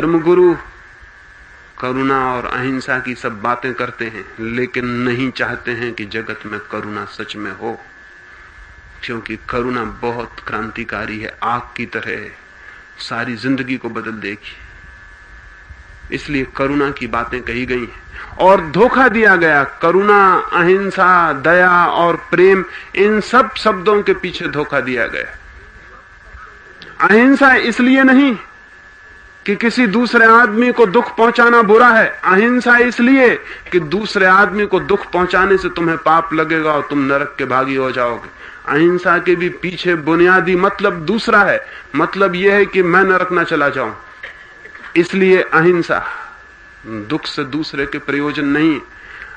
धर्मगुरु करुणा और अहिंसा की सब बातें करते हैं, लेकिन नहीं चाहते हैं कि जगत में करुणा सच में हो, क्योंकि करुणा बहुत क्रांतिकारी है, आग की तरह है, सारी जिंदगी को बदल देगी। इसलिए करुणा की बातें कही गई हैं और धोखा दिया गया। करुणा, अहिंसा, दया और प्रेम, इन सब शब्दों के पीछे धोखा दिया गया। अहिंसा इसलिए नहीं कि किसी दूसरे आदमी को दुख पहुंचाना बुरा है, अहिंसा इसलिए कि दूसरे आदमी को दुख पहुंचाने से तुम्हें पाप लगेगा और तुम नरक के भागी हो जाओगे। अहिंसा के भी पीछे बुनियादी मतलब दूसरा है, मतलब यह है कि मैं नरक ना चला जाऊं। इसलिए अहिंसा, दुख से दूसरे के प्रयोजन नहीं।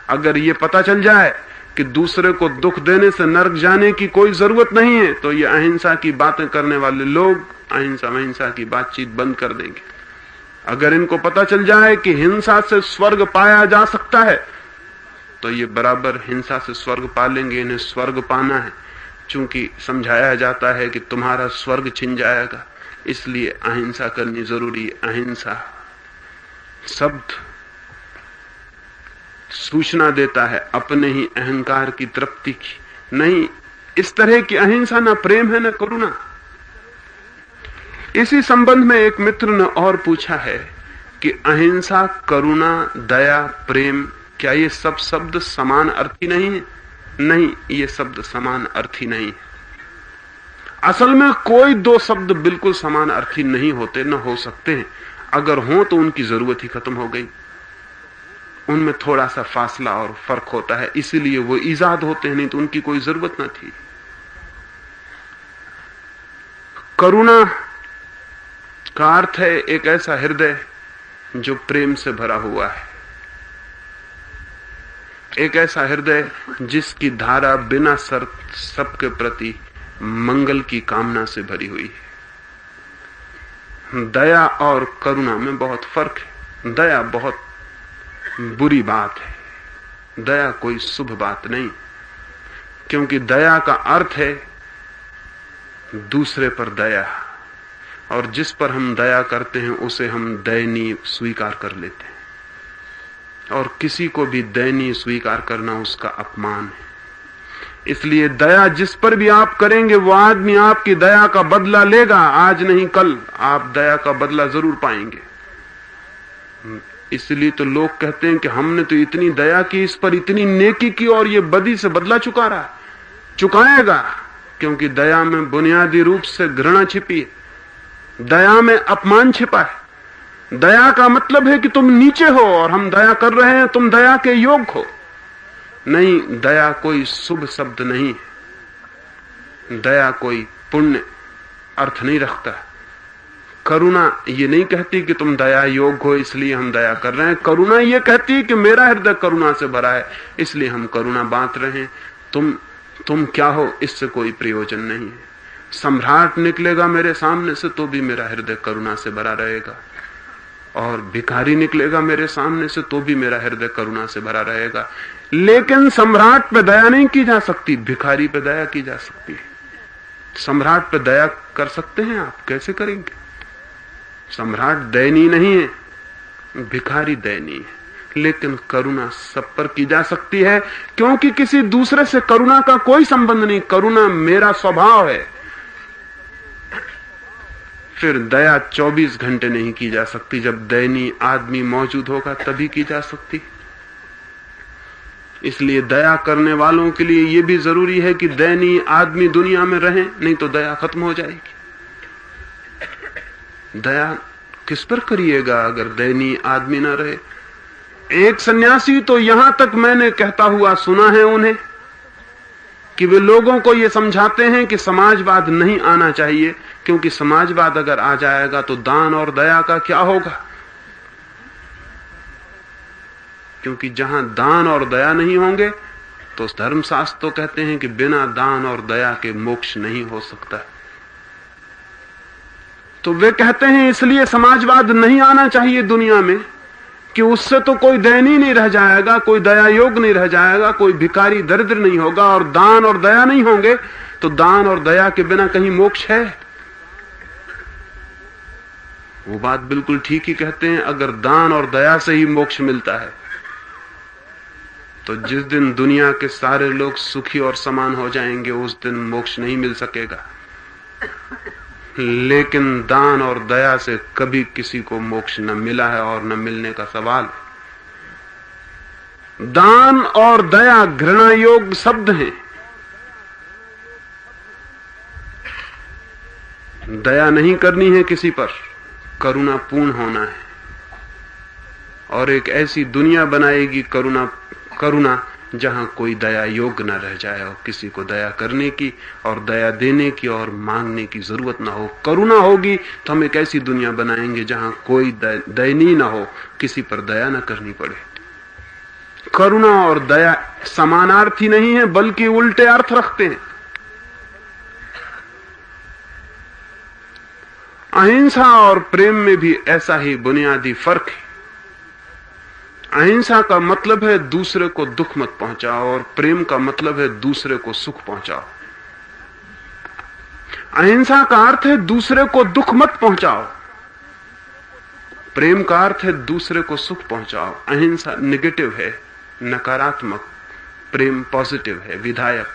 अगर ये पता चल जाए कि दूसरे को दुख देने से नरक जाने की कोई जरूरत नहीं है, तो ये अहिंसा की बातें करने वाले लोग अहिंसा की बातचीत बंद कर देंगे। अगर इनको पता चल जाए कि हिंसा से स्वर्ग पाया जा सकता है, तो ये बराबर हिंसा से स्वर्ग पा लेंगे। इन्हें स्वर्ग पाना है, चूंकि समझाया जाता है कि तुम्हारा स्वर्ग छिन जाएगा, इसलिए अहिंसा करनी जरूरी है। अहिंसा शब्द सूचना देता है अपने ही अहंकार की तृप्ति की। नहीं, इस तरह की अहिंसा ना प्रेम है ना करुणा। इसी संबंध में एक मित्र ने और पूछा है कि अहिंसा, करुणा, दया, प्रेम, क्या ये सब शब्द समान अर्थी नहीं है? नहीं, ये शब्द समान अर्थी नहीं है। असल में कोई दो शब्द बिल्कुल समान अर्थी नहीं होते, न हो सकते हैं। अगर हो तो उनकी जरूरत ही खत्म हो गई। उनमें थोड़ा सा फासला और फर्क होता है, इसीलिए वो ईजाद होते हैं, नहीं तो उनकी कोई जरूरत न थी। करुणा का अर्थ है एक ऐसा हृदय जो प्रेम से भरा हुआ है, एक ऐसा हृदय जिसकी धारा बिना शर्त सबके प्रति मंगल की कामना से भरी हुई है। दया और करुणा में बहुत फर्क है। दया बहुत बुरी बात है, दया कोई शुभ बात नहीं, क्योंकि दया का अर्थ है दूसरे पर दया, और जिस पर हम दया करते हैं उसे हम दयनीय स्वीकार कर लेते हैं, और किसी को भी दयनीय स्वीकार करना उसका अपमान है। इसलिए दया जिस पर भी आप करेंगे वो आदमी आपकी दया का बदला लेगा, आज नहीं कल आप दया का बदला जरूर पाएंगे। इसलिए तो लोग कहते हैं कि हमने तो इतनी दया की, इस पर इतनी नेकी की, और ये बदी से बदला चुका रहा, चुकाएगा, क्योंकि दया में बुनियादी रूप से घृणा छिपी है, दया में अपमान छिपा है। दया का मतलब है कि तुम नीचे हो और हम दया कर रहे हैं, तुम दया के योग्य हो। नहीं, दया कोई शुभ शब्द नहीं है, दया कोई पुण्य अर्थ नहीं रखता। करुणा ये नहीं कहती कि तुम दया योग्य हो इसलिए हम दया कर रहे हैं। करुणा ये कहती है कि मेरा हृदय करुणा से भरा है, इसलिए हम करुणा बांट रहे हैं। तुम क्या हो इससे कोई प्रयोजन नहीं है। सम्राट निकलेगा मेरे सामने से तो भी मेरा हृदय करुणा से भरा रहेगा, और भिखारी निकलेगा मेरे सामने से तो भी मेरा हृदय करुणा से भरा रहेगा। लेकिन सम्राट पे दया नहीं की जा सकती, भिखारी पे दया की जा सकती है। सम्राट पे दया कर सकते हैं आप? कैसे करेंगे? सम्राट दयनीय नहीं है, भिखारी दयनीय है, लेकिन करुणा सब पर की जा सकती है, क्योंकि किसी दूसरे से करुणा का कोई संबंध नहीं। करुणा मेरा स्वभाव है। फिर दया 24 घंटे नहीं की जा सकती, जब दयनीय आदमी मौजूद होगा तभी की जा सकती। इसलिए दया करने वालों के लिए यह भी जरूरी है कि दयनीय आदमी दुनिया में रहे, नहीं तो दया खत्म हो जाएगी। दया किस पर करिएगा अगर दयनीय आदमी ना रहे? एक सन्यासी तो यहां तक मैंने कहता हुआ सुना है उन्हें कि वे लोगों को यह समझाते हैं कि समाजवाद नहीं आना चाहिए, क्योंकि समाजवाद अगर आ जाएगा तो दान और दया का क्या होगा। क्योंकि जहां दान और दया नहीं होंगे तो धर्मशास्त्र तो कहते हैं कि बिना दान और दया के मोक्ष नहीं हो सकता। तो वे कहते हैं इसलिए समाजवाद नहीं आना चाहिए दुनिया में कि उससे तो कोई दयनीय नहीं रह जाएगा, कोई दया योग नहीं रह जाएगा, कोई भिखारी दरिद्र नहीं होगा, और दान और दया नहीं होंगे तो दान और दया के बिना कहीं मोक्ष है? वो बात बिल्कुल ठीक ही कहते हैं। अगर दान और दया से ही मोक्ष मिलता है तो जिस दिन दुनिया के सारे लोग सुखी और समान हो जाएंगे उस दिन मोक्ष नहीं मिल सकेगा। लेकिन दान और दया से कभी किसी को मोक्ष न मिला है और न मिलने का सवाल है। दान और दया घृणा योग शब्द हैं। दया नहीं करनी है किसी पर, करुणा पूर्ण होना है। और एक ऐसी दुनिया बनाएगी करुणा जहां कोई दया योग्य न रह जाए और किसी को दया करने की और दया देने की और मांगने की जरूरत ना हो। करुणा होगी तो हम एक ऐसी दुनिया बनाएंगे जहां कोई दयनीय ना हो, किसी पर दया न करनी पड़े। करुणा और दया समानार्थी नहीं है बल्कि उल्टे अर्थ रखते हैं। अहिंसा और प्रेम में भी ऐसा ही बुनियादी फर्क है। अहिंसा का मतलब है दूसरे को दुख मत पहुंचाओ और प्रेम का मतलब है दूसरे को सुख पहुंचाओ। अहिंसा का अर्थ है दूसरे को दुख मत पहुंचाओ, प्रेम का अर्थ है दूसरे को सुख पहुंचाओ। अहिंसा निगेटिव है, नकारात्मक, प्रेम पॉजिटिव है, विधायक।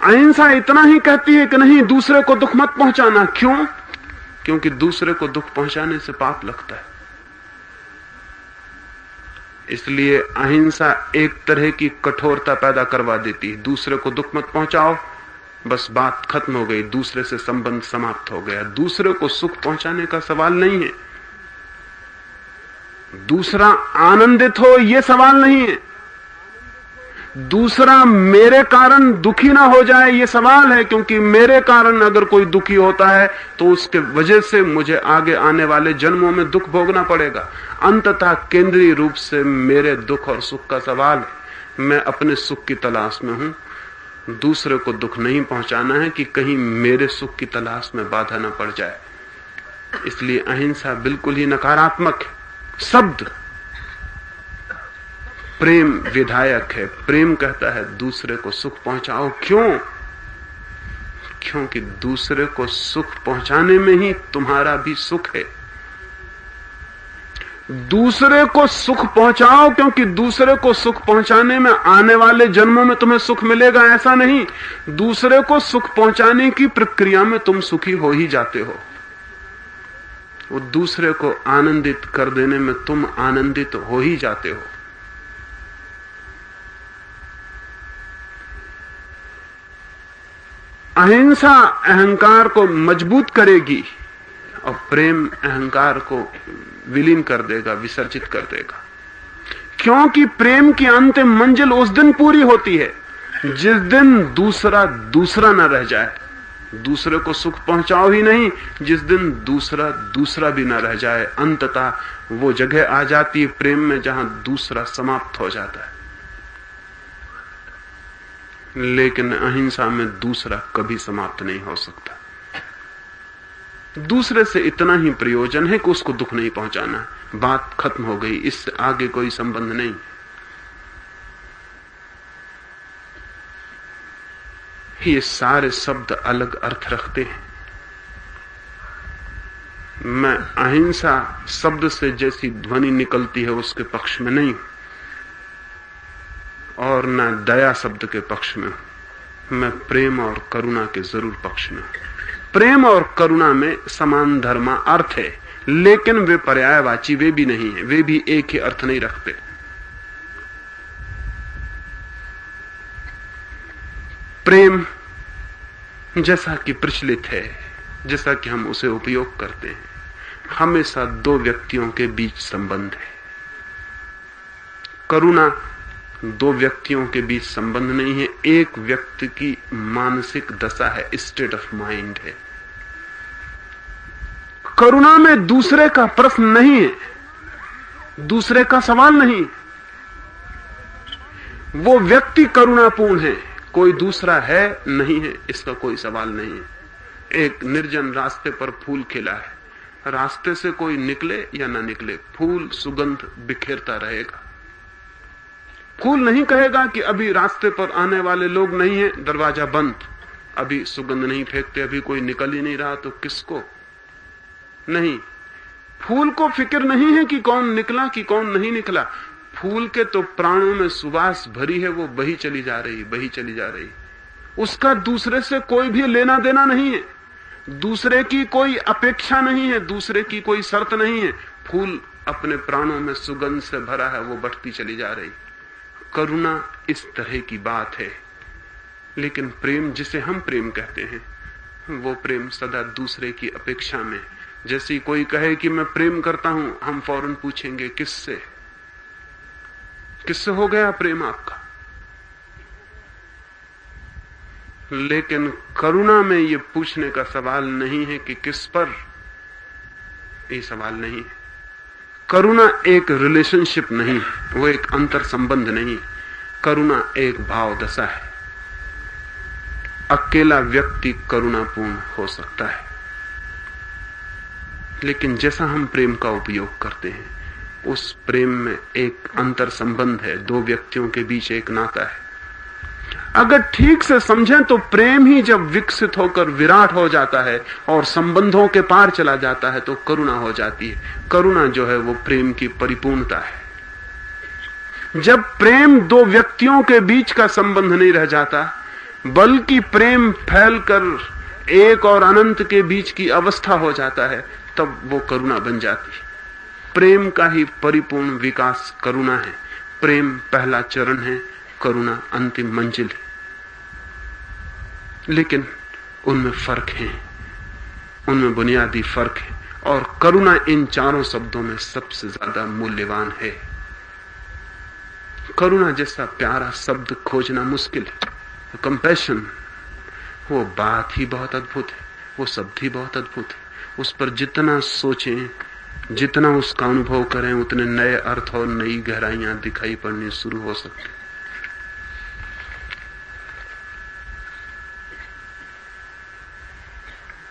अहिंसा इतना ही कहती है कि नहीं, दूसरे को दुख मत पहुंचाना। क्यों? क्योंकि दूसरे को दुख पहुंचाने से पाप लगता है। इसलिए अहिंसा एक तरह की कठोरता पैदा करवा देती है। दूसरे को दुख मत पहुंचाओ, बस बात खत्म हो गई, दूसरे से संबंध समाप्त हो गया। दूसरे को सुख पहुंचाने का सवाल नहीं है, दूसरा आनंदित हो यह सवाल नहीं है, दूसरा मेरे कारण दुखी ना हो जाए यह सवाल है। क्योंकि मेरे कारण अगर कोई दुखी होता है तो उसके वजह से मुझे आगे आने वाले जन्मों में दुख भोगना पड़ेगा। अंततः केंद्रीय रूप से मेरे दुख और सुख का सवाल है। मैं अपने सुख की तलाश में हूं, दूसरे को दुख नहीं पहुंचाना है कि कहीं मेरे सुख की तलाश में बाधा न पड़ जाए। इसलिए अहिंसा बिल्कुल ही नकारात्मक है शब्द। प्रेम विधायक है। प्रेम कहता है दूसरे को सुख पहुंचाओ। क्यों? क्योंकि दूसरे को सुख पहुंचाने में ही तुम्हारा भी सुख है। दूसरे को सुख पहुंचाओ क्योंकि दूसरे को सुख पहुंचाने में आने वाले जन्मों में तुम्हें सुख मिलेगा, ऐसा नहीं। दूसरे को सुख पहुंचाने की प्रक्रिया में तुम सुखी हो ही जाते हो। वो दूसरे को आनंदित कर देने में तुम आनंदित हो ही जाते हो। अहिंसा अहंकार को मजबूत करेगी और प्रेम अहंकार को विलीन कर देगा, विसर्जित कर देगा। क्योंकि प्रेम की अंतिम मंजिल उस दिन पूरी होती है जिस दिन दूसरा न रह जाए। दूसरे को सुख पहुंचाओ ही नहीं, जिस दिन दूसरा भी न रह जाए। अंततः वो जगह आ जाती है प्रेम में जहां दूसरा समाप्त हो जाता है। लेकिन अहिंसा में दूसरा कभी समाप्त नहीं हो सकता। दूसरे से इतना ही प्रयोजन है कि उसको दुख नहीं पहुंचाना, बात खत्म हो गई, इससे आगे कोई संबंध नहीं। ये सारे शब्द अलग अर्थ रखते हैं। मैं अहिंसा शब्द से जैसी ध्वनि निकलती है उसके पक्ष में नहीं और न दया शब्द के पक्ष में। मैं प्रेम और करुणा के जरूर पक्ष में। प्रेम और करुणा में समान धर्मा अर्थ है, लेकिन वे पर्यायवाची वे भी नहीं है, वे भी एक ही अर्थ नहीं रखते। प्रेम जैसा कि प्रचलित है, जैसा कि हम उसे उपयोग करते हैं, हमेशा दो व्यक्तियों के बीच संबंध है। करुणा दो व्यक्तियों के बीच संबंध नहीं है, एक व्यक्ति की मानसिक दशा है, स्टेट ऑफ माइंड है। करुणा में दूसरे का प्रश्न नहीं है, दूसरे का सवाल नहीं। वो व्यक्ति करुणापूर्ण है, कोई दूसरा है नहीं है, इसका कोई सवाल नहीं है। एक निर्जन रास्ते पर फूल खिला है, रास्ते से कोई निकले या ना निकले, फूल सुगंध बिखेरता रहेगा। फूल नहीं कहेगा कि अभी रास्ते पर आने वाले लोग नहीं है, दरवाजा बंद, अभी सुगंध नहीं फेंकते, अभी कोई निकल ही नहीं रहा, तो किसको नहीं, फूल को फिक्र नहीं है कि कौन निकला कि कौन नहीं निकला। फूल के तो प्राणों में सुवास भरी है, वो बही चली जा रही, बही चली जा रही। उसका दूसरे से कोई भी लेना देना नहीं है, दूसरे की कोई अपेक्षा नहीं है, दूसरे की कोई शर्त नहीं है। फूल अपने प्राणों में सुगंध से भरा है, वो बढ़ती चली जा रही। करुणा इस तरह की बात है। लेकिन प्रेम जिसे हम प्रेम कहते हैं, वो प्रेम सदा दूसरे की अपेक्षा में। जैसे कोई कहे कि मैं प्रेम करता हूं, हम फौरन पूछेंगे किससे, किससे हो गया प्रेम आपका। लेकिन करुणा में ये पूछने का सवाल नहीं है कि किस पर, ये सवाल नहीं है। करुणा एक रिलेशनशिप नहीं, वो एक अंतर संबंध नहीं। करुणा एक भाव दशा है। अकेला व्यक्ति करुणापूर्ण हो सकता है, लेकिन जैसा हम प्रेम का उपयोग करते हैं, उस प्रेम में एक अंतर संबंध है, दो व्यक्तियों के बीच एक नाता है। अगर ठीक से समझें तो प्रेम ही जब विकसित होकर विराट हो जाता है और संबंधों के पार चला जाता है, तो करुणा हो जाती है। करुणा जो है वो प्रेम की परिपूर्णता है। जब प्रेम दो व्यक्तियों के बीच का संबंध नहीं रह जाता, बल्कि प्रेम फैलकर एक और अनंत के बीच की अवस्था हो जाता है, तब वो करुणा बन जाती है। प्रेम का ही परिपूर्ण विकास करुणा है। प्रेम पहला चरण है, करुणा अंतिम मंजिल है। लेकिन उनमें फर्क है, उनमें बुनियादी फर्क है। और करुणा इन चारों शब्दों में सबसे ज्यादा मूल्यवान है। करुणा जैसा प्यारा शब्द खोजना मुश्किल है। कंपैशन, वो बात ही बहुत अद्भुत है, वो शब्द ही बहुत अद्भुत है। उस पर जितना सोचें, जितना उसका अनुभव करें, उतने नए अर्थ और नई गहराइयां दिखाई पड़नी शुरू हो सकती।